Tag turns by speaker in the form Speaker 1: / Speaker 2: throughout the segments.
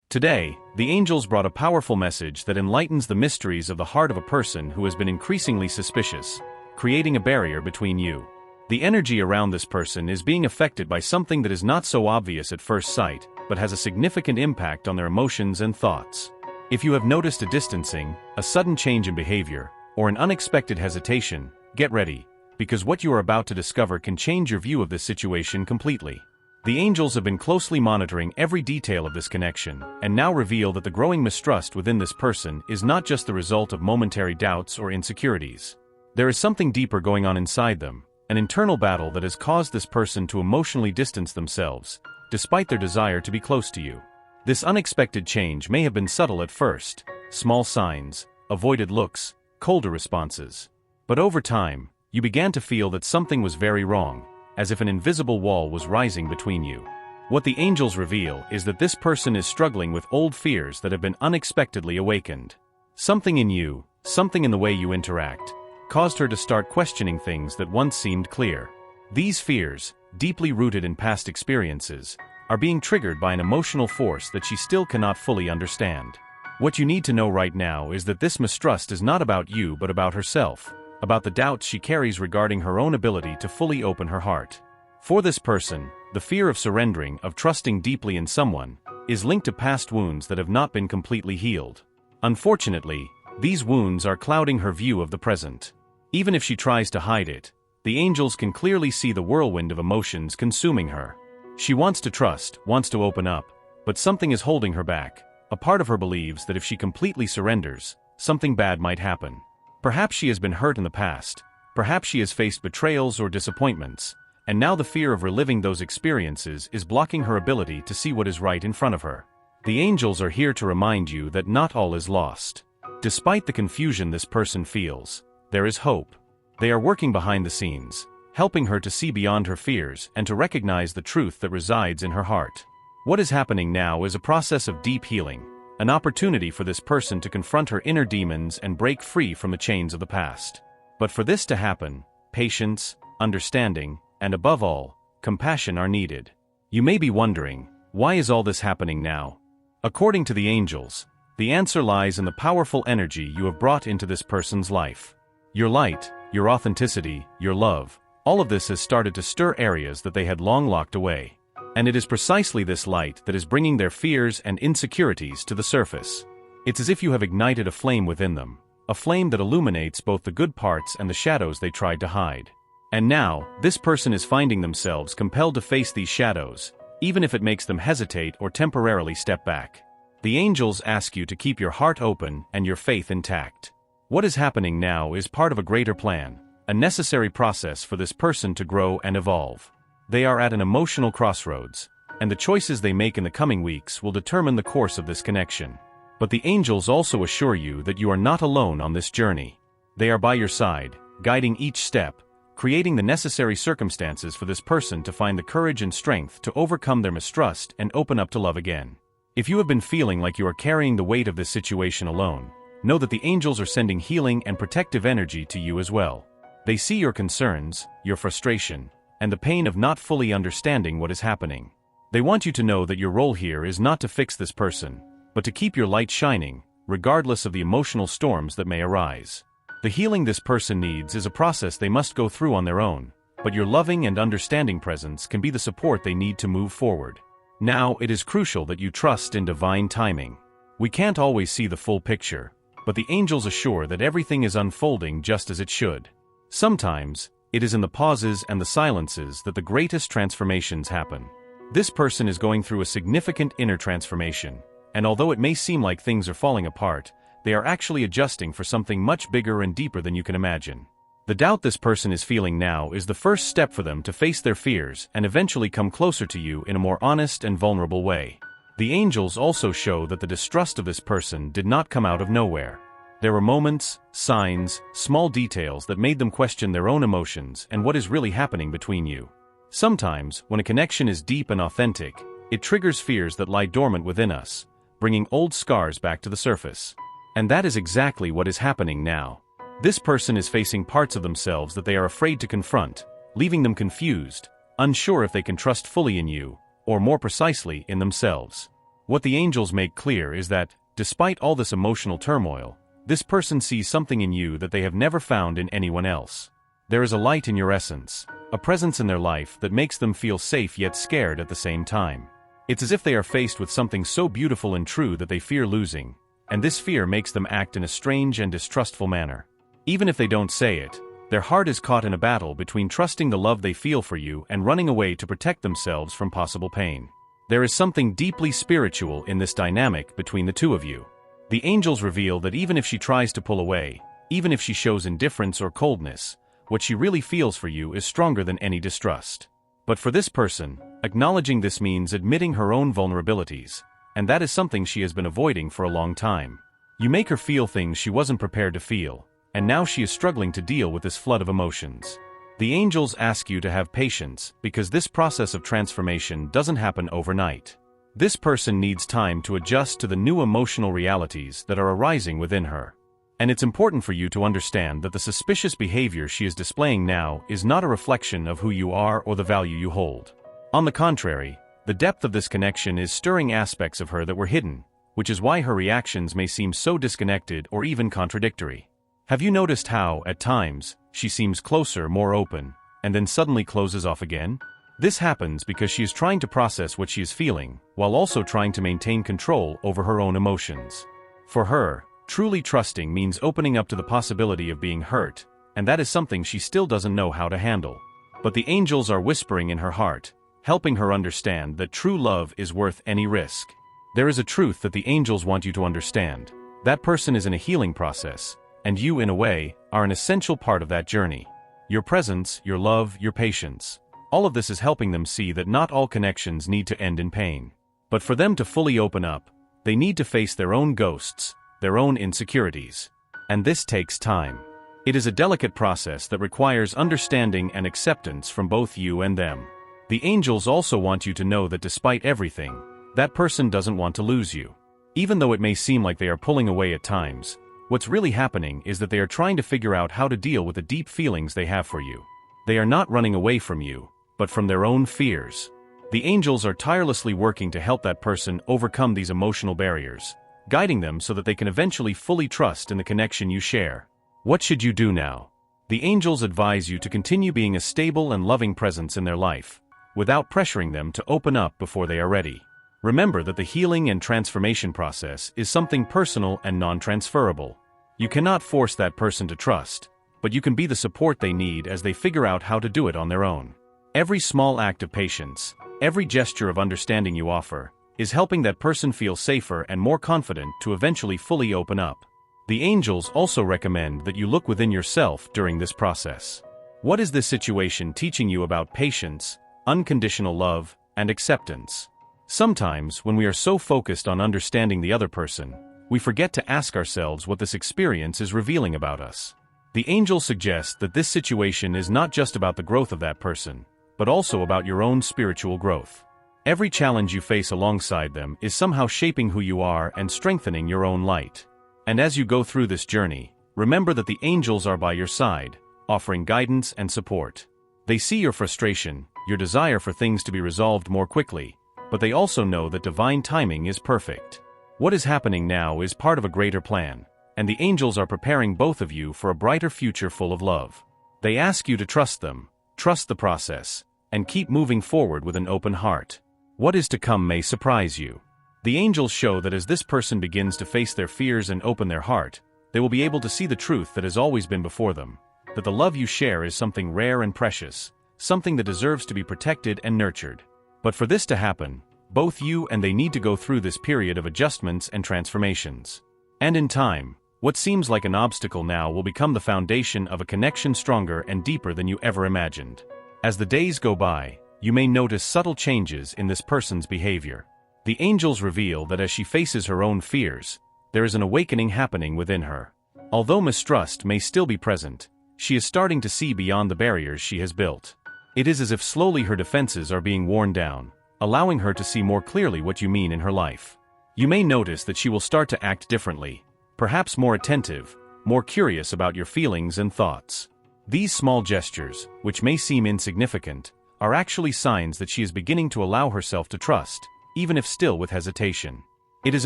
Speaker 1: Today, the angels brought a powerful message that enlightens the mysteries of the heart of a person who has been increasingly suspicious, creating a barrier between you. The energy around this person is being affected by something that is not so obvious at first sight, but has a significant impact on their emotions and thoughts. If you have noticed a distancing, a sudden change in behavior, or an unexpected hesitation, get ready, because what you are about to discover can change your view of this situation completely. The angels have been closely monitoring every detail of this connection, and now reveal that the growing mistrust within this person is not just the result of momentary doubts or insecurities. There is something deeper going on inside them, an internal battle that has caused this person to emotionally distance themselves, despite their desire to be close to you. This unexpected change may have been subtle at first, small signs, avoided looks, colder responses. But over time, you began to feel that something was very wrong, as if an invisible wall was rising between you. What the angels reveal is that this person is struggling with old fears that have been unexpectedly awakened. Something in you, something in the way you interact, caused her to start questioning things that once seemed clear. These fears, deeply rooted in past experiences, are being triggered by an emotional force that she still cannot fully understand. What you need to know right now is that this mistrust is not about you but about herself, about the doubts she carries regarding her own ability to fully open her heart. For this person, the fear of surrendering, of trusting deeply in someone, is linked to past wounds that have not been completely healed. Unfortunately, these wounds are clouding her view of the present. Even if she tries to hide it, the angels can clearly see the whirlwind of emotions consuming her. She wants to trust, wants to open up, but something is holding her back. A part of her believes that if she completely surrenders, something bad might happen. Perhaps she has been hurt in the past, perhaps she has faced betrayals or disappointments, and now the fear of reliving those experiences is blocking her ability to see what is right in front of her. The angels are here to remind you that not all is lost. Despite the confusion this person feels, there is hope. They are working behind the scenes, helping her to see beyond her fears and to recognize the truth that resides in her heart. What is happening now is a process of deep healing, an opportunity for this person to confront her inner demons and break free from the chains of the past. But for this to happen, patience, understanding, and above all, compassion are needed. You may be wondering, why is all this happening now? According to the angels, the answer lies in the powerful energy you have brought into this person's life. Your light, your authenticity, your love, all of this has started to stir areas that they had long locked away. And it is precisely this light that is bringing their fears and insecurities to the surface. It's as if you have ignited a flame within them, a flame that illuminates both the good parts and the shadows they tried to hide. And now, this person is finding themselves compelled to face these shadows, even if it makes them hesitate or temporarily step back. The angels ask you to keep your heart open and your faith intact. What is happening now is part of a greater plan, a necessary process for this person to grow and evolve. They are at an emotional crossroads, and the choices they make in the coming weeks will determine the course of this connection. But the angels also assure you that you are not alone on this journey. They are by your side, guiding each step, creating the necessary circumstances for this person to find the courage and strength to overcome their mistrust and open up to love again. If you have been feeling like you are carrying the weight of this situation alone, know that the angels are sending healing and protective energy to you as well. They see your concerns, your frustration, and the pain of not fully understanding what is happening. They want you to know that your role here is not to fix this person, but to keep your light shining, regardless of the emotional storms that may arise. The healing this person needs is a process they must go through on their own, but your loving and understanding presence can be the support they need to move forward. Now, it is crucial that you trust in divine timing. We can't always see the full picture, but the angels assure that everything is unfolding just as it should. Sometimes, it is in the pauses and the silences that the greatest transformations happen. This person is going through a significant inner transformation, and although it may seem like things are falling apart, they are actually adjusting for something much bigger and deeper than you can imagine. The doubt this person is feeling now is the first step for them to face their fears and eventually come closer to you in a more honest and vulnerable way. The angels also show that the distrust of this person did not come out of nowhere. There were moments, signs, small details that made them question their own emotions and what is really happening between you. Sometimes, when a connection is deep and authentic, it triggers fears that lie dormant within us, bringing old scars back to the surface. And that is exactly what is happening now. This person is facing parts of themselves that they are afraid to confront, leaving them confused, unsure if they can trust fully in you, or more precisely, in themselves. What the angels make clear is that, despite all this emotional turmoil, this person sees something in you that they have never found in anyone else. There is a light in your essence, a presence in their life that makes them feel safe yet scared at the same time. It's as if they are faced with something so beautiful and true that they fear losing, and this fear makes them act in a strange and distrustful manner. Even if they don't say it, their heart is caught in a battle between trusting the love they feel for you and running away to protect themselves from possible pain. There is something deeply spiritual in this dynamic between the two of you. The angels reveal that even if she tries to pull away, even if she shows indifference or coldness, what she really feels for you is stronger than any distrust. But for this person, acknowledging this means admitting her own vulnerabilities, and that is something she has been avoiding for a long time. You make her feel things she wasn't prepared to feel, and now she is struggling to deal with this flood of emotions. The angels ask you to have patience because this process of transformation doesn't happen overnight. This person needs time to adjust to the new emotional realities that are arising within her. And it's important for you to understand that the suspicious behavior she is displaying now is not a reflection of who you are or the value you hold. On the contrary, the depth of this connection is stirring aspects of her that were hidden, which is why her reactions may seem so disconnected or even contradictory. Have you noticed how, at times, she seems closer, more open, and then suddenly closes off again? This happens because she is trying to process what she is feeling, while also trying to maintain control over her own emotions. For her, truly trusting means opening up to the possibility of being hurt, and that is something she still doesn't know how to handle. But the angels are whispering in her heart, helping her understand that true love is worth any risk. There is a truth that the angels want you to understand. That person is in a healing process, and you, in a way, are an essential part of that journey. Your presence, your love, your patience. All of this is helping them see that not all connections need to end in pain. But for them to fully open up, they need to face their own ghosts, their own insecurities. And this takes time. It is a delicate process that requires understanding and acceptance from both you and them. The angels also want you to know that despite everything, that person doesn't want to lose you. Even though it may seem like they are pulling away at times, what's really happening is that they are trying to figure out how to deal with the deep feelings they have for you. They are not running away from you, but from their own fears. The angels are tirelessly working to help that person overcome these emotional barriers, guiding them so that they can eventually fully trust in the connection you share. What should you do now? The angels advise you to continue being a stable and loving presence in their life, without pressuring them to open up before they are ready. Remember that the healing and transformation process is something personal and non-transferable. You cannot force that person to trust, but you can be the support they need as they figure out how to do it on their own. Every small act of patience, every gesture of understanding you offer, is helping that person feel safer and more confident to eventually fully open up. The angels also recommend that you look within yourself during this process. What is this situation teaching you about patience, unconditional love, and acceptance? Sometimes, when we are so focused on understanding the other person, we forget to ask ourselves what this experience is revealing about us. The angels suggest that this situation is not just about the growth of that person, but also about your own spiritual growth. Every challenge you face alongside them is somehow shaping who you are and strengthening your own light. And as you go through this journey, remember that the angels are by your side, offering guidance and support. They see your frustration, your desire for things to be resolved more quickly, but they also know that divine timing is perfect. What is happening now is part of a greater plan, and the angels are preparing both of you for a brighter future full of love. They ask you to trust them, trust the process, and keep moving forward with an open heart. What is to come may surprise you. The angels show that as this person begins to face their fears and open their heart, they will be able to see the truth that has always been before them, that the love you share is something rare and precious, something that deserves to be protected and nurtured. But for this to happen, both you and they need to go through this period of adjustments and transformations. And in time, what seems like an obstacle now will become the foundation of a connection stronger and deeper than you ever imagined. As the days go by, you may notice subtle changes in this person's behavior. The angels reveal that as she faces her own fears, there is an awakening happening within her. Although mistrust may still be present, she is starting to see beyond the barriers she has built. It is as if slowly her defenses are being worn down, allowing her to see more clearly what you mean in her life. You may notice that she will start to act differently, perhaps more attentive, more curious about your feelings and thoughts. These small gestures, which may seem insignificant, are actually signs that she is beginning to allow herself to trust, even if still with hesitation. It is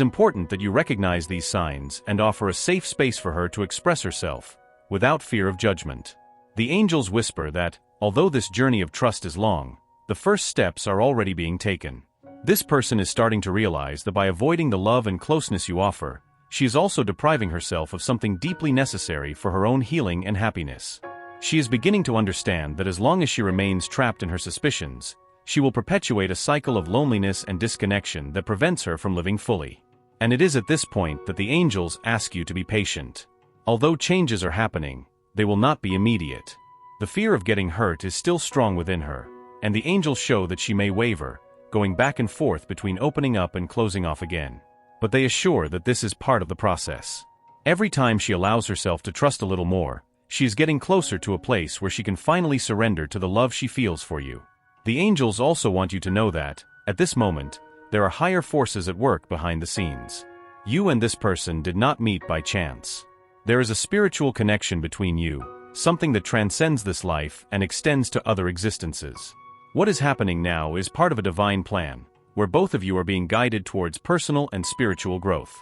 Speaker 1: important that you recognize these signs and offer a safe space for her to express herself, without fear of judgment. The angels whisper that, although this journey of trust is long, the first steps are already being taken. This person is starting to realize that by avoiding the love and closeness you offer, she is also depriving herself of something deeply necessary for her own healing and happiness. She is beginning to understand that as long as she remains trapped in her suspicions, she will perpetuate a cycle of loneliness and disconnection that prevents her from living fully. And it is at this point that the angels ask you to be patient. Although changes are happening, they will not be immediate. The fear of getting hurt is still strong within her, and the angels show that she may waver, going back and forth between opening up and closing off again. But they assure that this is part of the process. Every time she allows herself to trust a little more, she is getting closer to a place where she can finally surrender to the love she feels for you. The angels also want you to know that, at this moment, there are higher forces at work behind the scenes. You and this person did not meet by chance. There is a spiritual connection between you, something that transcends this life and extends to other existences. What is happening now is part of a divine plan, where both of you are being guided towards personal and spiritual growth.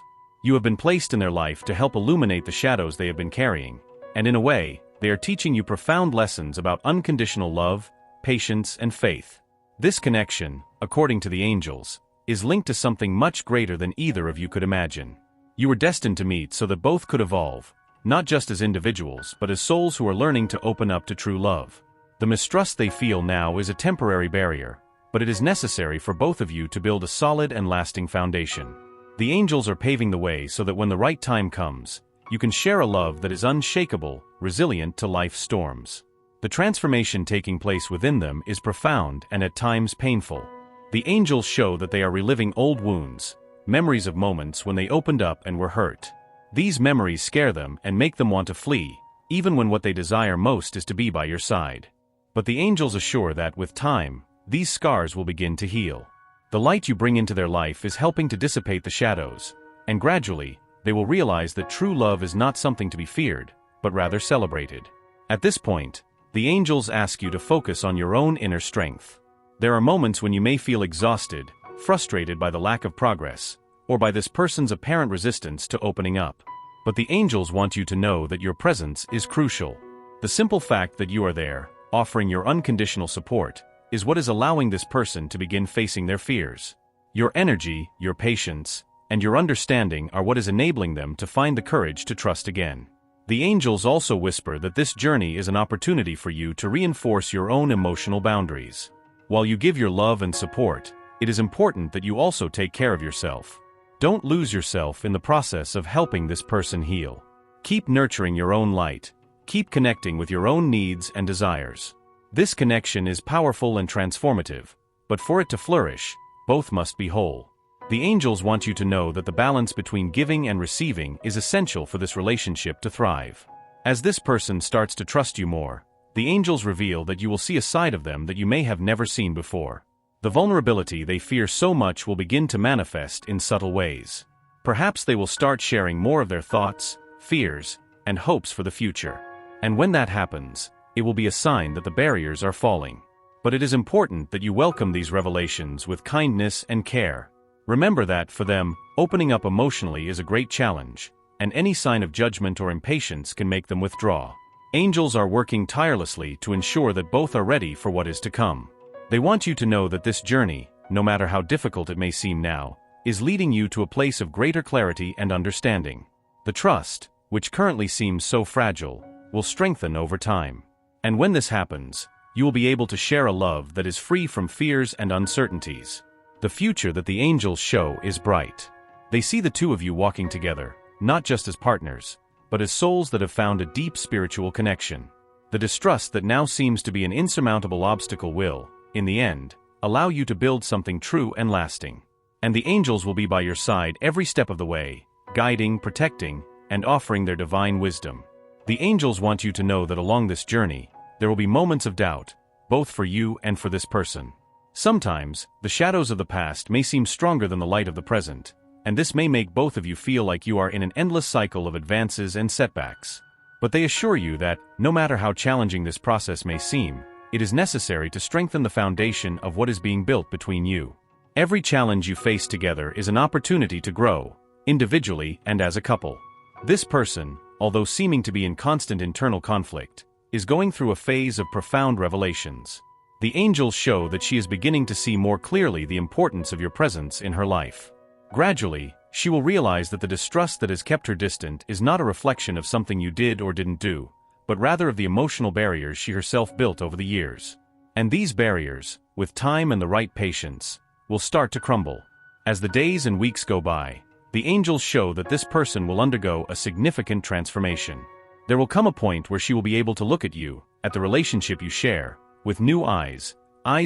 Speaker 1: You have been placed in their life to help illuminate the shadows they have been carrying, and in a way, they are teaching you profound lessons about unconditional love, patience, and faith. This connection, according to the angels, is linked to something much greater than either of you could imagine. You were destined to meet so that both could evolve, not just as individuals but as souls who are learning to open up to true love. The mistrust they feel now is a temporary barrier, but it is necessary for both of you to build a solid and lasting foundation. The angels are paving the way so that when the right time comes, you can share a love that is unshakable, resilient to life's storms. The transformation taking place within them is profound and at times painful. The angels show that they are reliving old wounds, memories of moments when they opened up and were hurt. These memories scare them and make them want to flee, even when what they desire most is to be by your side. But the angels assure that, with time, these scars will begin to heal. The light you bring into their life is helping to dissipate the shadows, and gradually, they will realize that true love is not something to be feared, but rather celebrated. At this point, the angels ask you to focus on your own inner strength. There are moments when you may feel exhausted, frustrated by the lack of progress, or by this person's apparent resistance to opening up. But the angels want you to know that your presence is crucial. The simple fact that you are there, offering your unconditional support, is what is allowing this person to begin facing their fears. Your energy, your patience, and your understanding are what is enabling them to find the courage to trust again. The angels also whisper that this journey is an opportunity for you to reinforce your own emotional boundaries. While you give your love and support, it is important that you also take care of yourself. Don't lose yourself in the process of helping this person heal. Keep nurturing your own light. Keep connecting with your own needs and desires. This connection is powerful and transformative, but for it to flourish, both must be whole. The angels want you to know that the balance between giving and receiving is essential for this relationship to thrive. As this person starts to trust you more, the angels reveal that you will see a side of them that you may have never seen before. The vulnerability they fear so much will begin to manifest in subtle ways. Perhaps they will start sharing more of their thoughts, fears, and hopes for the future. And when that happens, it will be a sign that the barriers are falling. But it is important that you welcome these revelations with kindness and care. Remember that, for them, opening up emotionally is a great challenge, and any sign of judgment or impatience can make them withdraw. Angels are working tirelessly to ensure that both are ready for what is to come. They want you to know that this journey, no matter how difficult it may seem now, is leading you to a place of greater clarity and understanding. The trust, which currently seems so fragile, will strengthen over time. And when this happens, you will be able to share a love that is free from fears and uncertainties. The future that the angels show is bright. They see the two of you walking together, not just as partners, but as souls that have found a deep spiritual connection. The distrust that now seems to be an insurmountable obstacle will, in the end, allow you to build something true and lasting. And the angels will be by your side every step of the way, guiding, protecting, and offering their divine wisdom. The angels want you to know that along this journey, there will be moments of doubt, both for you and for this person. Sometimes, the shadows of the past may seem stronger than the light of the present, and this may make both of you feel like you are in an endless cycle of advances and setbacks. But they assure you that, no matter how challenging this process may seem, it is necessary to strengthen the foundation of what is being built between you. Every challenge you face together is an opportunity to grow, individually and as a couple. This person, although seeming to be in constant internal conflict, is going through a phase of profound revelations. The angels show that she is beginning to see more clearly the importance of your presence in her life. Gradually, she will realize that the distrust that has kept her distant is not a reflection of something you did or didn't do, but rather of the emotional barriers she herself built over the years. And these barriers, with time and the right patience, will start to crumble. As the days and weeks go by, the angels show that this person will undergo a significant transformation. There will come a point where she will be able to look at you, at the relationship you share, with new eyes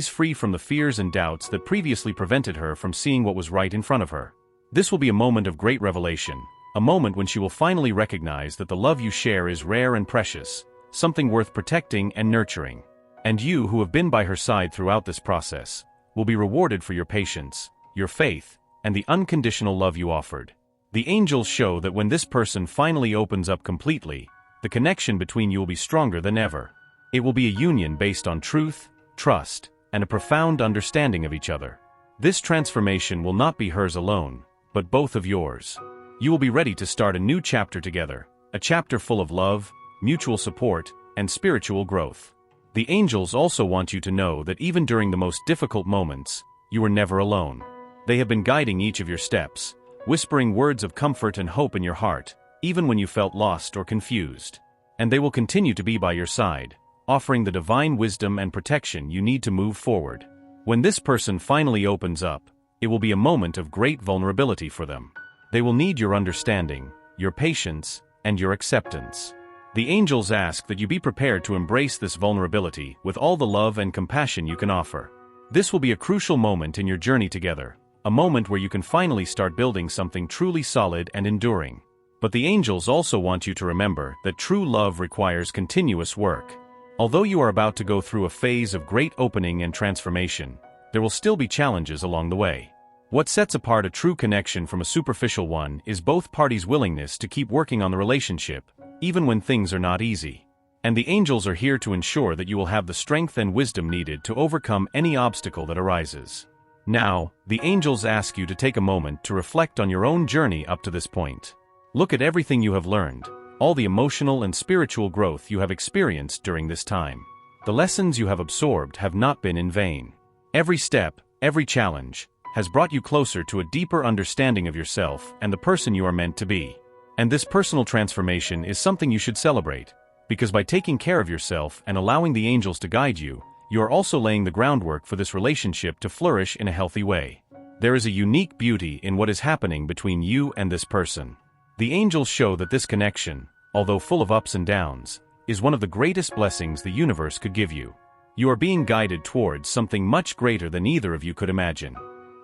Speaker 1: free from the fears and doubts that previously prevented her from seeing what was right in front of her. This will be a moment of great revelation, a moment when she will finally recognize that the love you share is rare and precious, something worth protecting and nurturing. And you, who have been by her side throughout this process, will be rewarded for your patience, your faith, and the unconditional love you offered. The angels show that when this person finally opens up completely, the connection between you will be stronger than ever. It will be a union based on truth, trust, and a profound understanding of each other. This transformation will not be hers alone, but both of yours. You will be ready to start a new chapter together, a chapter full of love, mutual support, and spiritual growth. The angels also want you to know that even during the most difficult moments, you are never alone. They have been guiding each of your steps, whispering words of comfort and hope in your heart, even when you felt lost or confused. And they will continue to be by your side, offering the divine wisdom and protection you need to move forward. When this person finally opens up, it will be a moment of great vulnerability for them. They will need your understanding, your patience, and your acceptance. The angels ask that you be prepared to embrace this vulnerability with all the love and compassion you can offer. This will be a crucial moment in your journey together, a moment where you can finally start building something truly solid and enduring. But the angels also want you to remember that true love requires continuous work. Although you are about to go through a phase of great opening and transformation, there will still be challenges along the way. What sets apart a true connection from a superficial one is both parties' willingness to keep working on the relationship, even when things are not easy. And the angels are here to ensure that you will have the strength and wisdom needed to overcome any obstacle that arises. Now, the angels ask you to take a moment to reflect on your own journey up to this point. Look at everything you have learned, all the emotional and spiritual growth you have experienced during this time. The lessons you have absorbed have not been in vain. Every step, every challenge, has brought you closer to a deeper understanding of yourself and the person you are meant to be. And this personal transformation is something you should celebrate, because by taking care of yourself and allowing the angels to guide you, you are also laying the groundwork for this relationship to flourish in a healthy way. There is a unique beauty in what is happening between you and this person. The angels show that this connection, although full of ups and downs, is one of the greatest blessings the universe could give you. You are being guided towards something much greater than either of you could imagine.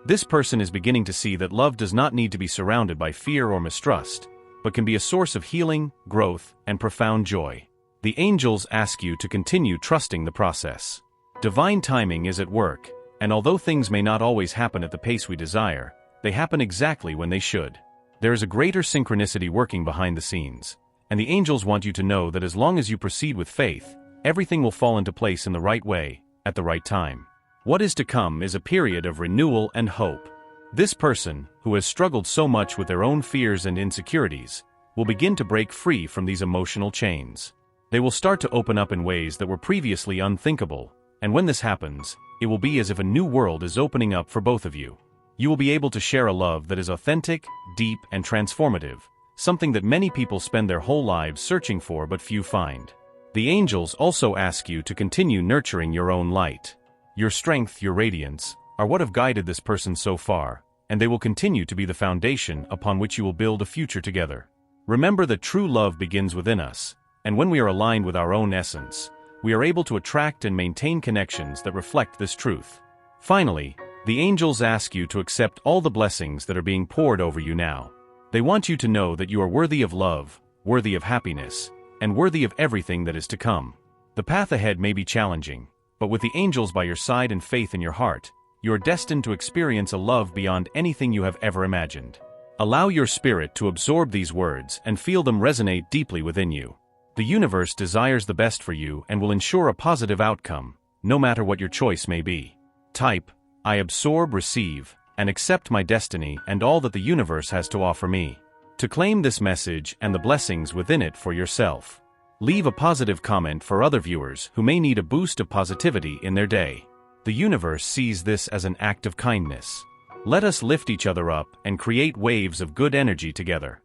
Speaker 1: This person is beginning to see that love does not need to be surrounded by fear or mistrust, but can be a source of healing, growth, and profound joy. The angels ask you to continue trusting the process. Divine timing is at work, and although things may not always happen at the pace we desire, they happen exactly when they should. There is a greater synchronicity working behind the scenes, and the angels want you to know that as long as you proceed with faith, everything will fall into place in the right way, at the right time. What is to come is a period of renewal and hope. This person, who has struggled so much with their own fears and insecurities, will begin to break free from these emotional chains. They will start to open up in ways that were previously unthinkable, and when this happens, it will be as if a new world is opening up for both of you. You will be able to share a love that is authentic, deep, and transformative, something that many people spend their whole lives searching for but few find. The angels also ask you to continue nurturing your own light. Your strength, your radiance, are what have guided this person so far, and they will continue to be the foundation upon which you will build a future together. Remember that true love begins within us, and when we are aligned with our own essence, we are able to attract and maintain connections that reflect this truth. Finally, the angels ask you to accept all the blessings that are being poured over you now. They want you to know that you are worthy of love, worthy of happiness, and worthy of everything that is to come. The path ahead may be challenging, but with the angels by your side and faith in your heart, you are destined to experience a love beyond anything you have ever imagined. Allow your spirit to absorb these words and feel them resonate deeply within you. The universe desires the best for you and will ensure a positive outcome, no matter what your choice may be. Type, I absorb, receive, and accept my destiny and all that the universe has to offer me. To claim this message and the blessings within it for yourself, leave a positive comment for other viewers who may need a boost of positivity in their day. The universe sees this as an act of kindness. Let us lift each other up and create waves of good energy together.